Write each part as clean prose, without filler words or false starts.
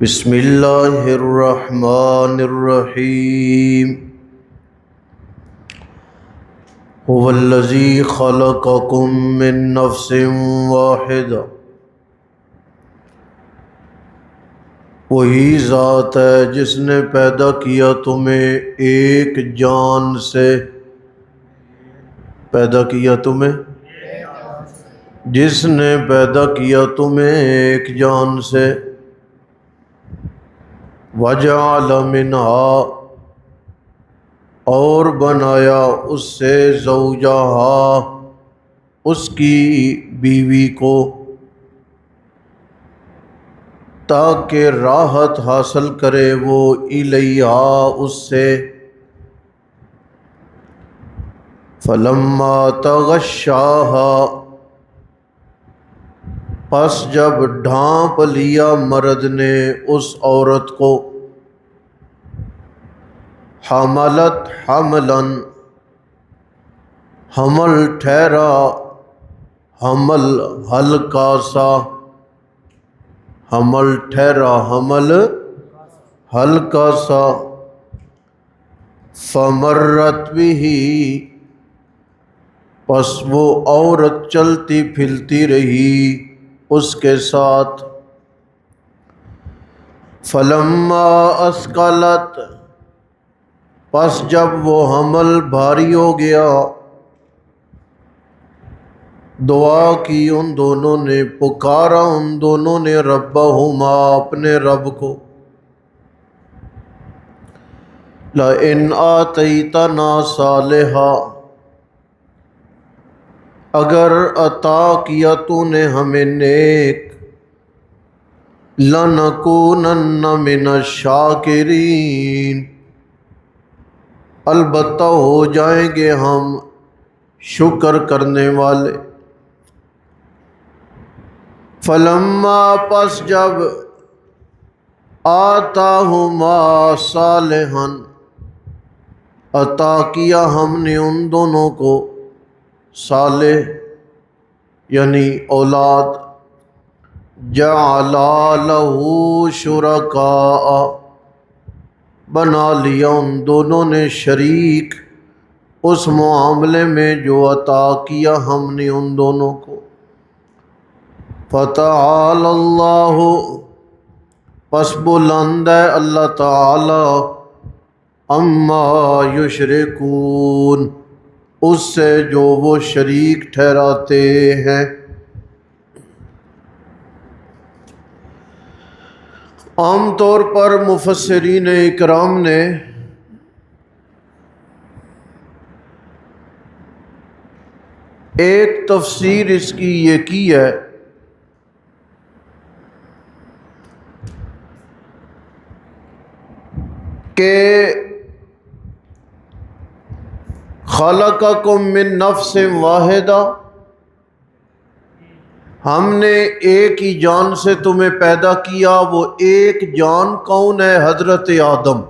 بسم اللہ الرحمن الرحیم هو الذی خلقکم من نفس واحدہ، وہی ذات ہے جس نے پیدا کیا تمہیں ایک جان سے۔ پیدا کیا تمہیں، جس نے پیدا کیا تمہیں ایک جان سے۔ وَجَعَلَ مِنْهَا، اور بنایا اس سے، زوجہا، اس کی بیوی کو، تاکہ راحت حاصل کرے وہ الیہا، اس سے۔ فَلَمَّا تَغَشَّاهَا، پس جب ڈھانپ لیا مرد نے اس عورت کو، حملت حملاً، حمل ٹھہرا، حمل ہلکا سا، حمل ٹھہرا، حمل ہلکا سا۔ فمرت بہ، پس وہ عورت چلتی پھرتی رہی اس کے ساتھ۔ فلما اثقلت، پس جب وہ حمل بھاری ہو گیا، دعا کی ان دونوں نے، پکارا ان دونوں نے، ربہما، اپنے رب کو۔ لئن آتیتنا صالحا، اگر عطا کیا تو نے ہمیں نیک، لنکونن من الشاکرین، البتہ ہو جائیں گے ہم شکر کرنے والے۔ فلما، پس جب، آتاہما صالحا، عطا کیا ہم نے ان دونوں کو صالح یعنی اولاد، جعلا لہ شرکاء، بنا لیا ان دونوں نے شریک اس معاملے میں جو عطا کیا ہم نے ان دونوں کو۔ فتعالی اللہ، پس بلند ہے اللہ تعالی، عما یشرکون، اس سے جو وہ شریک ٹھہراتے ہیں۔ عام طور پر مفسرین اکرام نے ایک تفسیر اس کی یہ کی ہے کہ خلقکم من نفس واحدہ، ہم نے ایک ہی جان سے تمہیں پیدا کیا۔ وہ ایک جان کون ہے؟ حضرت آدم۔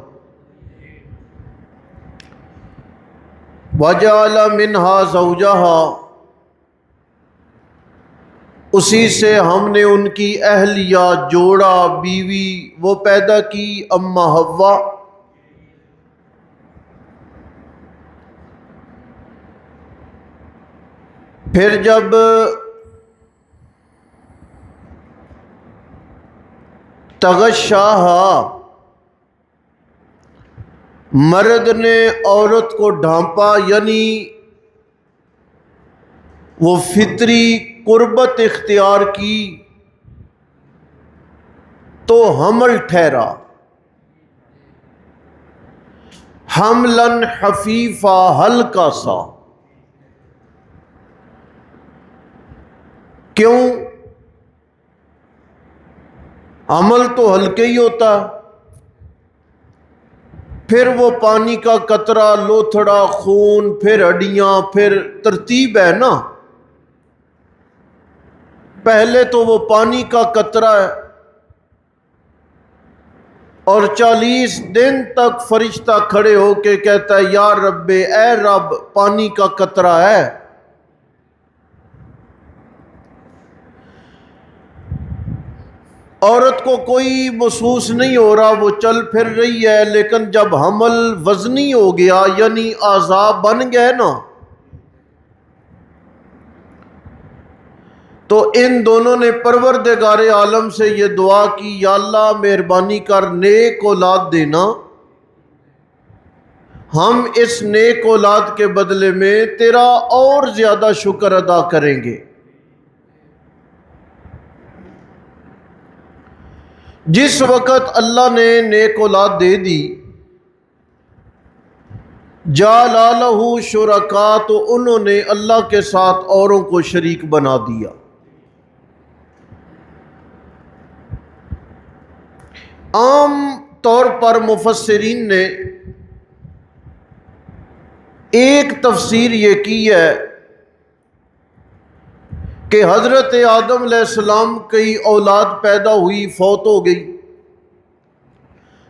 وجعل منہا زوجہا، اسی سے ہم نے ان کی اہلیہ، جوڑا، بیوی وہ پیدا کی، اما حوا۔ پھر جب تغشاہا، مرد نے عورت کو ڈھانپا، یعنی وہ فطری قربت اختیار کی تو حمل ٹھہرا، حملاً خفیفا، ہلکا سا۔ کیوں؟ حمل تو ہلکے ہی ہوتا ہے، پھر وہ پانی کا قطرہ، لوتھڑا، خون، پھر ہڈیاں، پھر ترتیب ہے نا۔ پہلے تو وہ پانی کا قطرہ ہے، اور 40 دن تک فرشتہ کھڑے ہو کے کہتا ہے یا رب، اے رب، پانی کا قطرہ ہے۔ عورت کو کوئی محسوس نہیں ہو رہا، وہ چل پھر رہی ہے، لیکن جب حمل وزنی ہو گیا یعنی اعضاء بن گئے نا، تو ان دونوں نے پروردگار عالم سے یہ دعا کی، یا اللہ مہربانی کر نیک اولاد دینا، ہم اس نیک اولاد کے بدلے میں تیرا اور زیادہ شکر ادا کریں گے۔ جس وقت اللہ نے نیک اولاد دے دی، جعل لہ شرکاء، تو انہوں نے اللہ کے ساتھ اوروں کو شریک بنا دیا۔ عام طور پر مفسرین نے ایک تفسیر یہ کی ہے کہ حضرت آدم علیہ السلام کی اولاد پیدا ہوئی، فوت ہو گئی،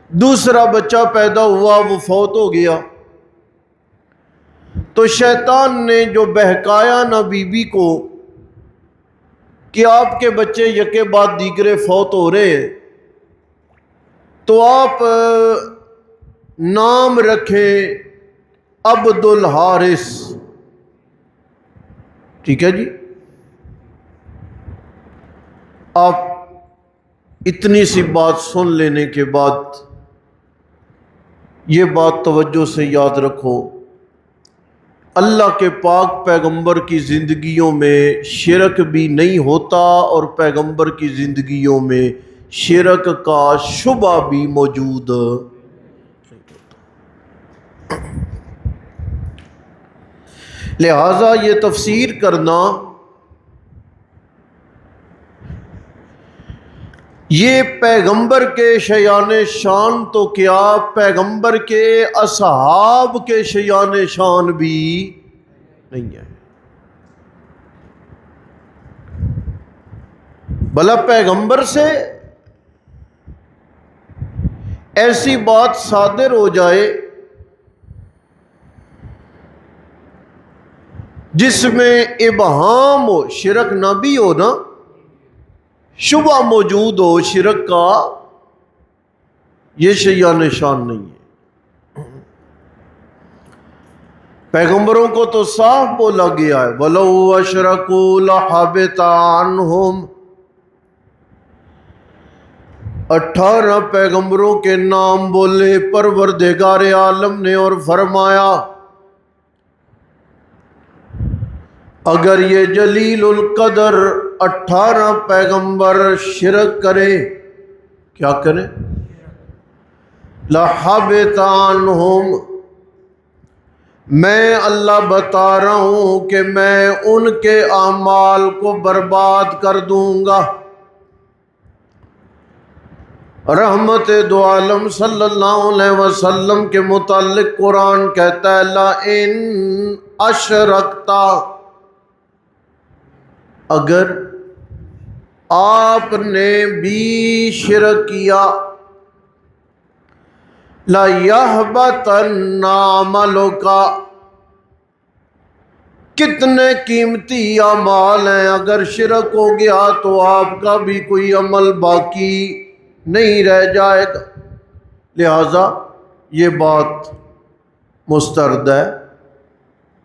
دوسرا بچہ پیدا ہوا، وہ فوت ہو گیا، تو شیطان نے جو بہکایا نا بی بی کو کہ آپ کے بچے یکے بعد دیگرے فوت ہو رہے ہیں، تو آپ نام رکھیں عبد الحارث۔ ٹھیک ہے جی، آپ اتنی سی بات سن لینے کے بعد یہ بات توجہ سے یاد رکھو، اللہ کے پاک پیغمبر کی زندگیوں میں شرک بھی نہیں ہوتا، اور پیغمبر کی زندگیوں میں شرک کا شبہ بھی موجود نہیں ہوتا۔ لہٰذا یہ تفسیر کرنا، یہ پیغمبر کے شیان شان تو کیا، پیغمبر کے اصحاب کے شیان شان بھی نہیں ہے۔ بھلا پیغمبر سے ایسی بات صادر ہو جائے جس میں ابہام ہو، شرک نہ بھی ہو نا، شبہ موجود ہو شرک کا، یہ شیان شان نہیں ہے۔ پیغمبروں کو تو صاف بولا گیا ہے، وَلَوْ أَشْرَكُوا لَحَبِطَ عَنْهُمْ۔ 18 پیغمبروں کے نام بولے پروردگار عالم نے اور فرمایا اگر یہ جلیل القدر 18 پیغمبر شرک کرے، کیا کریں؟ لَحَبِطَ عَنْهُمْ، میں اللہ بتا رہا ہوں کہ میں ان کے اعمال کو برباد کر دوں گا۔ رحمت دو عالم صلی اللہ علیہ وسلم کے متعلق قرآن کہتا ہے لَإِنْ أَشْرَكْتَ، اگر آپ نے بھی شرک کیا، لَيَحْبَطَنَّ عَمَلُكَ، کتنے قیمتی اعمال ہیں، اگر شرک ہو گیا تو آپ کا بھی کوئی عمل باقی نہیں رہ جائے گا۔ لہذا یہ بات مسترد ہے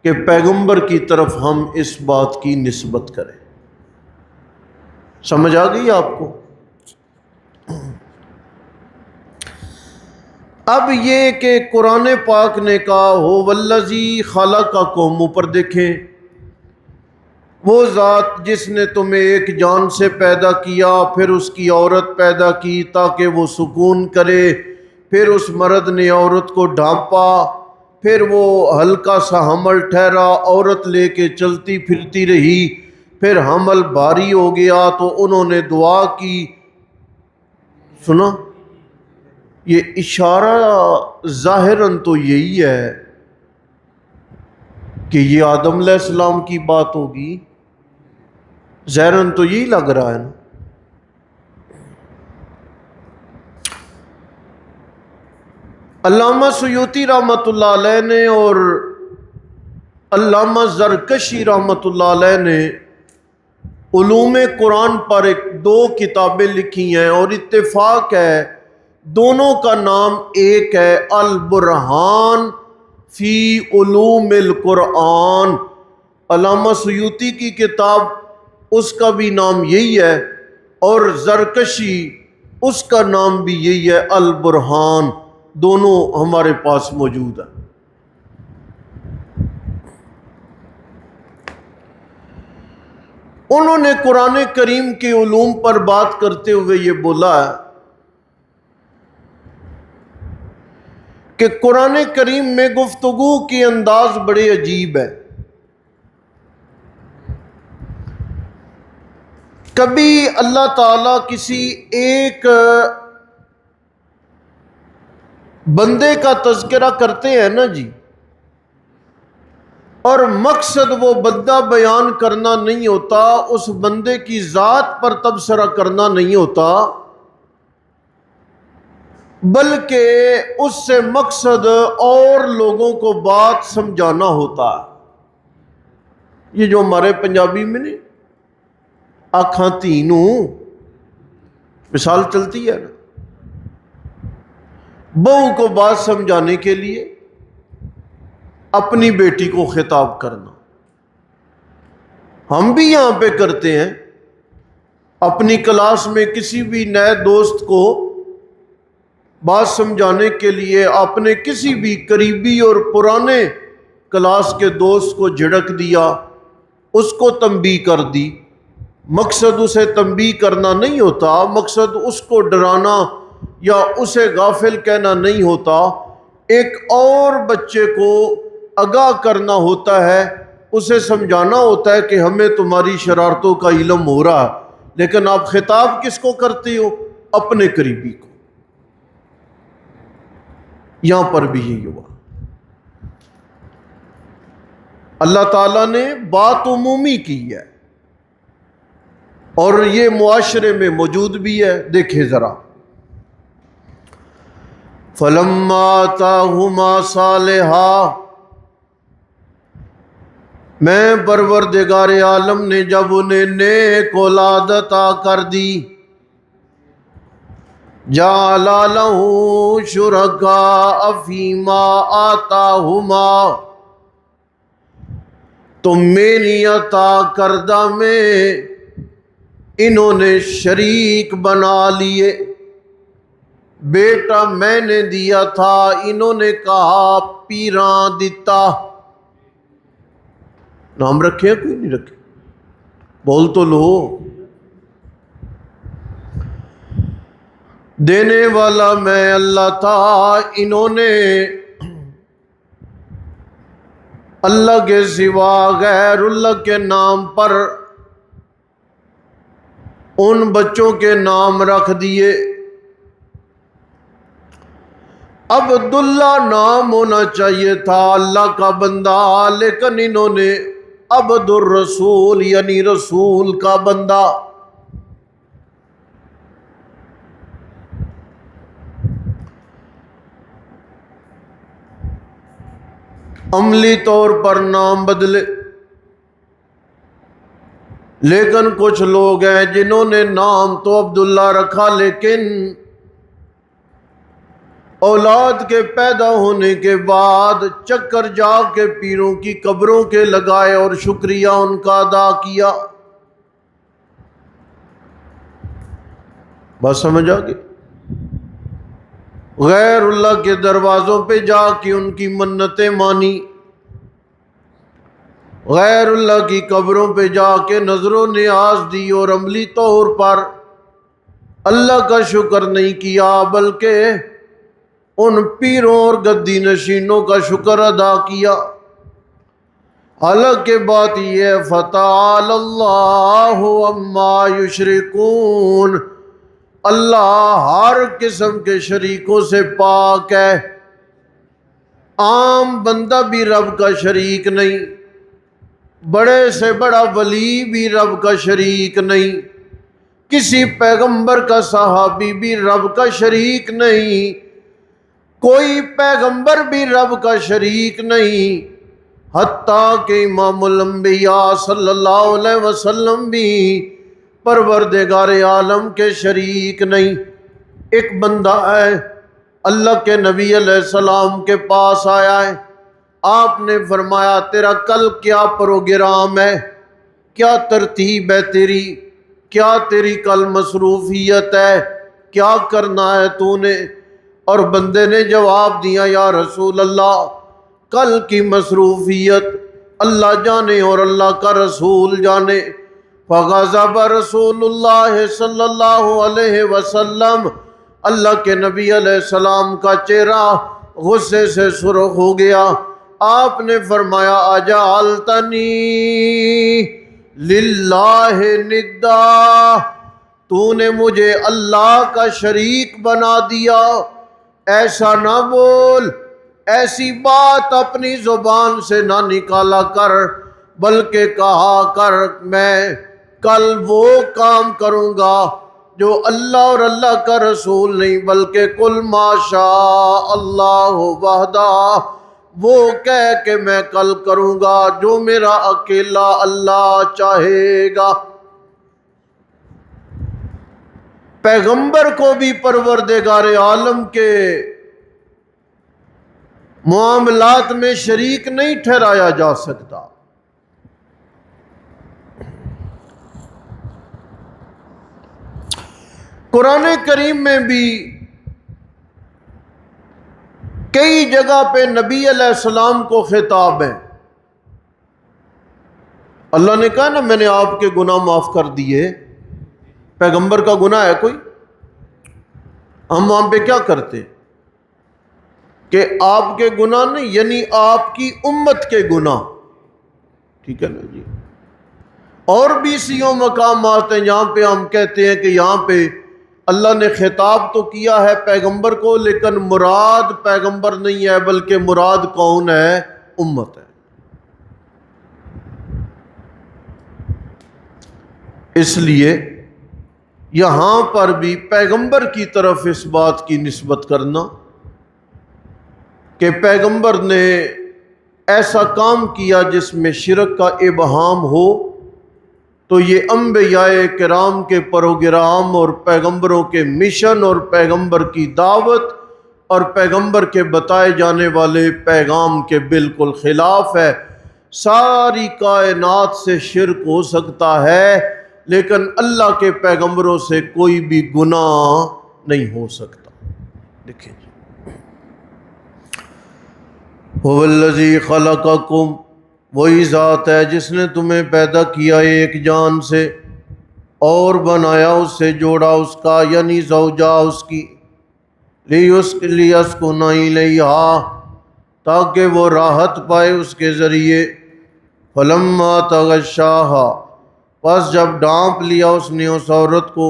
کہ پیغمبر کی طرف ہم اس بات کی نسبت کریں۔ سمجھ آ گئی آپ کو؟ اب یہ کہ قرآن پاک نے کہا ہو والذی خلقکم، اوپر دیکھیں، وہ ذات جس نے تمہیں ایک جان سے پیدا کیا، پھر اس کی عورت پیدا کی تاکہ وہ سکون کرے، پھر اس مرد نے عورت کو ڈھانپا، پھر وہ ہلکا سا حمل ٹھہرا، عورت لے کے چلتی پھرتی رہی، پھر حمل بھاری ہو گیا تو انہوں نے دعا کی۔ سنا، یہ اشارہ ظاہراً تو یہی ہے کہ یہ آدم علیہ السلام کی بات ہوگی، ظاہراً تو یہی لگ رہا ہے نا۔ علامہ سیوطی رحمۃ اللہ علیہ نے اور علامہ زرکشی رحمۃ اللہ علیہ نے علوم قرآن پر دو کتابیں لکھی ہیں اور اتفاق ہے دونوں کا نام ایک ہے، البرہان فی علوم القرآن۔ علامہ سیوطی کی کتاب اس کا بھی نام یہی ہے، اور زرکشی اس کا نام بھی یہی ہے، البرہان۔ دونوں ہمارے پاس موجود ہیں۔ انہوں نے قرآن کریم کے علوم پر بات کرتے ہوئے یہ بولا ہے کہ قرآن کریم میں گفتگو کی انداز بڑے عجیب ہے۔ کبھی اللہ تعالیٰ کسی ایک بندے کا تذکرہ کرتے ہیں نا جی، اور مقصد وہ بندہ بیان کرنا نہیں ہوتا، اس بندے کی ذات پر تبصرہ کرنا نہیں ہوتا، بلکہ اس سے مقصد اور لوگوں کو بات سمجھانا ہوتا ہے۔ یہ جو ہمارے پنجابی میں نہیں آکھاں تینوں مثال چلتی ہے نا، بہو کو بات سمجھانے کے لیے اپنی بیٹی کو خطاب کرنا، ہم بھی یہاں پہ کرتے ہیں۔ اپنی کلاس میں کسی بھی نئے دوست کو بات سمجھانے کے لیے آپ نے کسی بھی قریبی اور پرانے کلاس کے دوست کو جھڑک دیا، اس کو تنبیہ کر دی۔ مقصد اسے تنبیہ کرنا نہیں ہوتا، مقصد اس کو ڈرانا یا اسے غافل کہنا نہیں ہوتا، ایک اور بچے کو آگاہ کرنا ہوتا ہے، اسے سمجھانا ہوتا ہے کہ ہمیں تمہاری شرارتوں کا علم ہو رہا ہے، لیکن آپ خطاب کس کو کرتے ہو؟ اپنے قریبی کو۔ یہاں پر بھی یہی ہوا، اللہ تعالیٰ نے بات عمومی کی ہے اور یہ معاشرے میں موجود بھی ہے۔ دیکھیں ذرا، فَلَمَّا آتَاهُمَا صَالِحًا، میں پروردگار عالم نے جب انہیں نیک اولاد عطا کر دی، جَعَلَ لَهُ شُرَكَاءَ فِيمَا آتَاهُمَا، تو میری عطا کردہ میں انہوں نے شریک بنا لیے۔ بیٹا میں نے دیا تھا، انہوں نے کہا پیراں دیتا۔ نام رکھے ہیں کوئی نہیں رکھے؟ بول تو لو۔ دینے والا میں اللہ تھا، انہوں نے اللہ کے سوا غیر اللہ کے نام پر ان بچوں کے نام رکھ دیے۔ عبداللہ نام ہونا چاہیے تھا، اللہ کا بندہ، لیکن انہوں نے عبد الرسول یعنی رسول کا بندہ۔ عملی طور پر نام بدلے، لیکن کچھ لوگ ہیں جنہوں نے نام تو عبداللہ رکھا، لیکن اولاد کے پیدا ہونے کے بعد چکر جا کے پیروں کی قبروں کے لگائے اور شکریہ ان کا ادا کیا۔ بات سمجھ آ گئی؟ غیر اللہ کے دروازوں پہ جا کے ان کی منتیں مانی، غیر اللہ کی قبروں پہ جا کے نظر و نیاز دی، اور عملی طور پر اللہ کا شکر نہیں کیا بلکہ ان پیروں اور گدی نشینوں کا شکر ادا کیا۔ حالانکہ بات یہ ہے، فتعالی اللہ عما یشرکون، اللہ ہر قسم کے شریکوں سے پاک ہے۔ عام بندہ بھی رب کا شریک نہیں، بڑے سے بڑا ولی بھی رب کا شریک نہیں، کسی پیغمبر کا صحابی بھی رب کا شریک نہیں، کوئی پیغمبر بھی رب کا شریک نہیں۔ حتیٰ کہ امام الانبیاء صلی اللہ علیہ وسلم بھی پروردگار عالم کے شریک نہیں۔ ایک بندہ ہے، اللہ کے نبی علیہ السلام کے پاس آیا ہے، آپ نے فرمایا تیرا کل کیا پروگرام ہے، کیا ترتیب ہے تیری، کیا تیری کل مصروفیت ہے، کیا کرنا ہے تو نے؟ اور بندے نے جواب دیا یا رسول اللہ کل کی مصروفیت اللہ جانے اور اللہ کا رسول جانے۔ فغضب رسول اللہ صلی اللہ علیہ وسلم، اللہ کے نبی علیہ السلام کا چہرہ غصے سے سرخ ہو گیا۔ آپ نے فرمایا اجعلتنی للہ ندا، تو نے مجھے اللہ کا شریک بنا دیا۔ ایسا نہ بول، ایسی بات اپنی زبان سے نہ نکالا کر، بلکہ کہا کر میں کل وہ کام کروں گا جو اللہ اور اللہ کا رسول نہیں، بلکہ قل ما شاء اللہ وحدہ، وہ کہہ کہ میں کل کروں گا جو میرا اکیلا اللہ چاہے گا۔ پیغمبر کو بھی پروردگار عالم کے معاملات میں شریک نہیں ٹھہرایا جا سکتا۔ قرآن کریم میں بھی کئی جگہ پہ نبی علیہ السلام کو خطاب ہے۔ اللہ نے کہا نا میں نے آپ کے گناہ معاف کر دیے۔ پیغمبر کا گناہ ہے کوئی؟ ہم وہاں پہ کیا کرتے کہ آپ کے گناہ نہیں، یعنی آپ کی امت کے گناہ، ٹھیک ہے نا جی۔ اور بھی سیوں مقامات ہیں جہاں پہ ہم کہتے ہیں کہ یہاں پہ اللہ نے خطاب تو کیا ہے پیغمبر کو، لیکن مراد پیغمبر نہیں ہے، بلکہ مراد کون ہے؟ امت ہے۔ اس لیے یہاں پر بھی پیغمبر کی طرف اس بات کی نسبت کرنا کہ پیغمبر نے ایسا کام کیا جس میں شرک کا ابہام ہو، تو یہ انبیاء کرام کے پروگرام اور پیغمبروں کے مشن اور پیغمبر کی دعوت اور پیغمبر کے بتائے جانے والے پیغام کے بالکل خلاف ہے۔ ساری کائنات سے شرک ہو سکتا ہے، لیکن اللہ کے پیغمبروں سے کوئی بھی گناہ نہیں ہو سکتا۔ دیکھیں جی، هو الذی خلقکم، وہی ذات ہے جس نے تمہیں پیدا کیا ایک جان سے اور بنایا اس سے جوڑا اس کا، یعنی زوجہ اس کی، لیسکن الیہا، تاکہ وہ راحت پائے اس کے ذریعے۔ فلما تغشاہا، پس جب ڈانپ لیا اس نے اس عورت کو،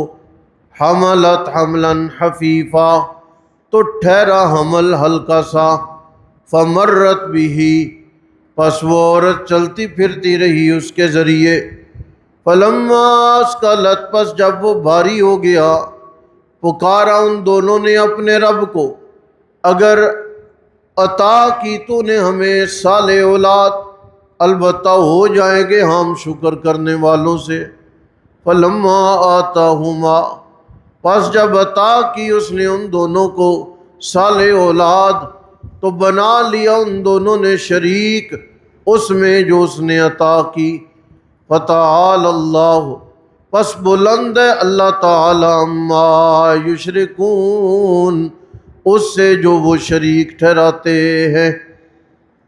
حملت حملا خفیفا، تو ٹھہرا حمل ہلکا سا، فمرت بہ، پس وہ عورت چلتی پھرتی رہی اس کے ذریعے۔ فلما اسکلت، پس جب وہ بھاری ہو گیا، پکارا ان دونوں نے اپنے رب کو، اگر عطا کی تو نے ہمیں صالح اولاد، البتہ ہو جائیں گے ہم شکر کرنے والوں سے۔ فلما آتاہما، پس جب عطا کی اس نے ان دونوں کو صالح اولاد، تو بنا لیا ان دونوں نے شریک اس میں جو اس نے عطا کی۔ فتعالی اللہ، پس بلند ہے اللہ تعالی، عما یشرکون، اس سے جو وہ شریک ٹھہراتے ہیں۔